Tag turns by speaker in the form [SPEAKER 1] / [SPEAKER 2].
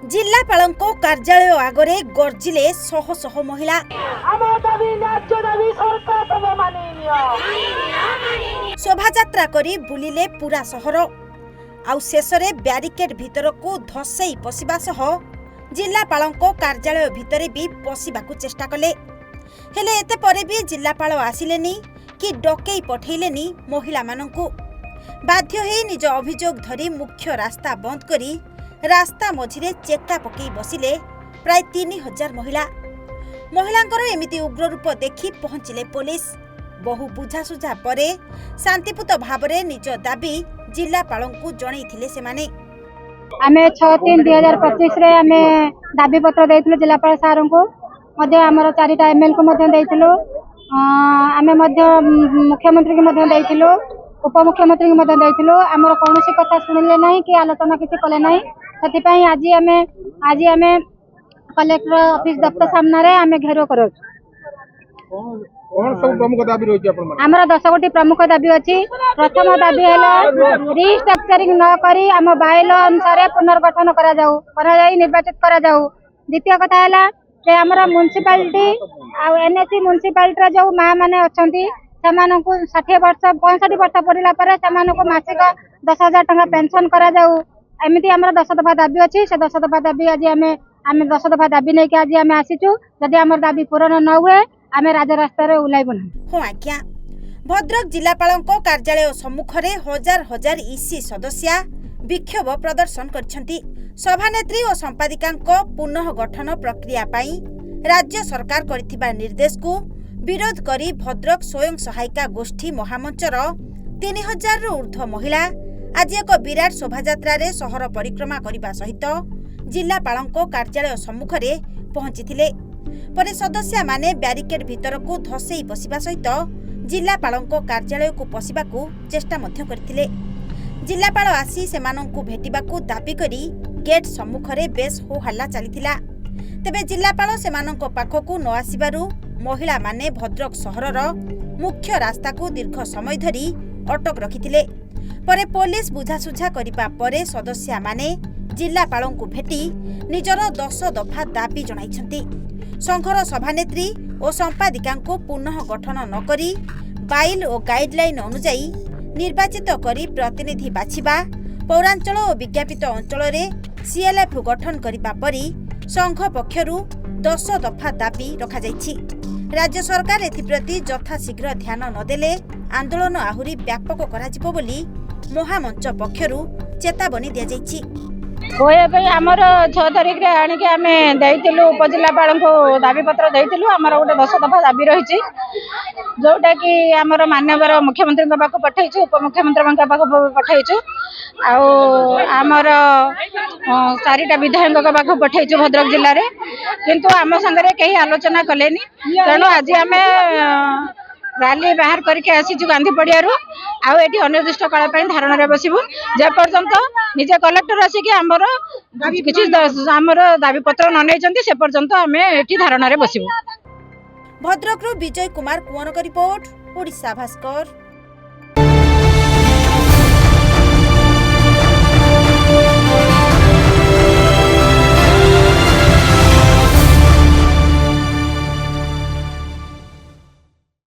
[SPEAKER 1] जिल्लापालको कार्यालय आगरे गर्जिले शह शह महिला। शोभायात्रा करी बुलिले पूरा सहर आउ शेषरे ब्यारिकेड भितरकू धसई पशिबा सह जिल्लापालको कार्यालय भितरे भी पशिबाकू चेष्टा कले। हेले एते परे भी जिल्लापाल आसिलेनी कि डकई पठैलेनी महिला माननकू। बाध्य होई निज अभियोग धरी मुख्य रास्ता बंद करी रास्ता मझिरे चेका पकई बसिले प्राय 3000 महिला। महिलांकर एमिति उग्र रूप देखि पहुंचिले पुलिस। बहु बुझासुझा परे शांतिपूत भावरे निज दाबी जिल्लापालंकु जणैथिले सेमाने।
[SPEAKER 2] आमे 6/3/2025 रे आमे दाबी पत्र दैथिलु जिल्लापाल सारंकु मध्ये हमर 4टा एमएल को मध्ये दैथिलु। आमे मध्ये मुख्यमंत्री के मध्ये दैथिलु, उपमुख्यमंत्री के मध्ये दैथिलु। हमर कोनोसी कथा सुनिले नाही कि आलोचना किछि कले नाही। सतिपई आज आमे कलेक्टर ऑफिस दफ्तर सामने रे आमे घेरो करू।
[SPEAKER 3] कोन सब प्रमुख दाबी रहछि आपन मन?
[SPEAKER 2] हमर 10 गोटी प्रमुख दाबी अछि। प्रथम दाबी हैला रिस्ट्रक्चरिंग न करी हम बाइल अनुसार पुनर्गठन करा जाई निर्वाचित करा जाऊ। द्वितीय कथा हैला जे हमर म्युनिसिपालिटी आ एनएसी म्युनिसिपालिटी जो मा माने अछंती सेमानकु 60 वर्ष 65 वर्ष परिला पर सेमानकु मासिक 10,000 टका पेंशन करा जाऊ। एमिति हमर 10 दफा दाबी अछि। से 10 दफा दाबी आज आमे 10 दफा दाबी नै के आज आमे आसीचु। जदि हमर दाबी पूर्ण न हुए आमे राज रास्ता रे उलाइबन।
[SPEAKER 1] हो आज्ञा भद्रक जिल्लापालको कार्यालय सम्मुखरे हजार हजार ईसी सदस्या विक्षोभ प्रदर्शन करछंती। सभानेत्री और संपादिकांको पुनः गठन प्रक्रिया पाई राज्य सरकार करथिबा निर्देश को विरोध करी भद्रक स्वयं सहायिका गोष्ठी महामंचर 3000 रु ऊर्ध्व महिला आज एक विराट शोभायात्रा रे शहर परिक्रमा करिबा सहित जिल्लापालको कार्यालय सम्मुखरे पहुंचीथिले। परे सदस्य माने ब्यारिकेड भितर को धसई पशिबा सहित जिल्लापालको कार्यालय को पशिबाकू चेष्टा मध्य करथिले। जिल्लापाल आसी सेमानंकू भेटिबाकू दाबी करी गेट सम्मुखरे बेस हो हल्ला चलीथिला। तेबे जिल्लापाल सेमानंको पाखकू न आसिबारु महिला माने भद्रक सहरर मुख्य रास्ता को दीर्घ समय धरी अटक रखिथिले। परे पुलिस बुझासुझा करिबा परे सदस्य माने जिल्लापालंकू भेटी निजर 10 दफा दाबी जणाइछंती। संघर सभानेत्री और संपादिकांको पुनः गठन न करी बाइल और गाइडलाइन अनुसार निर्वाचित करी प्रतिनिधि बाछिबा, पौरांचल और विज्ञापित अंचल रे सीएलएफ गठन करिबा परी संघ पक्षरु 10 दफा दाबी रखा जाइछि। राज्य सरकार एथिप्रति यथाशीघ्र ध्यान नदेले आंदोलन आहुरी व्यापक कराजिबो बोली महामंच पक्षरु चेतावनी दिया जाइछि।
[SPEAKER 2] होए भाई हमर 6 तारिख रे आनी के आमे दैथिलु उपजिल्लापाल को दाबी पत्र दैथिलु। हमर गोटे 10 दफा दाबी रहिछि जोटा कि हमर माननीय मुख्यमंत्री के पाखो पठैछु, उपमुख्यमंत्री के पाखो पठैछु आ हमर 4टा विधायक के पाखो पठैछु भद्रक जिल्ला रे। किंतु हम संगे केही आलोचना कलेनी। तेणु आज आमे रैली बाहर करके आसीचु गांधी पड़ियारू आउ एठी अनिर्दिष्ट काल पई धारणा रे बसिबु जे पर्यंत निजे कलेक्टर आसी के हमर किछि हमर दाबी पत्र न नैचंती से पर्यंत हमें एठी धारणा रे बसिबु।
[SPEAKER 1] भद्रक विजय कुमार कुंवर का रिपोर्ट, ओडिशा भास्कर।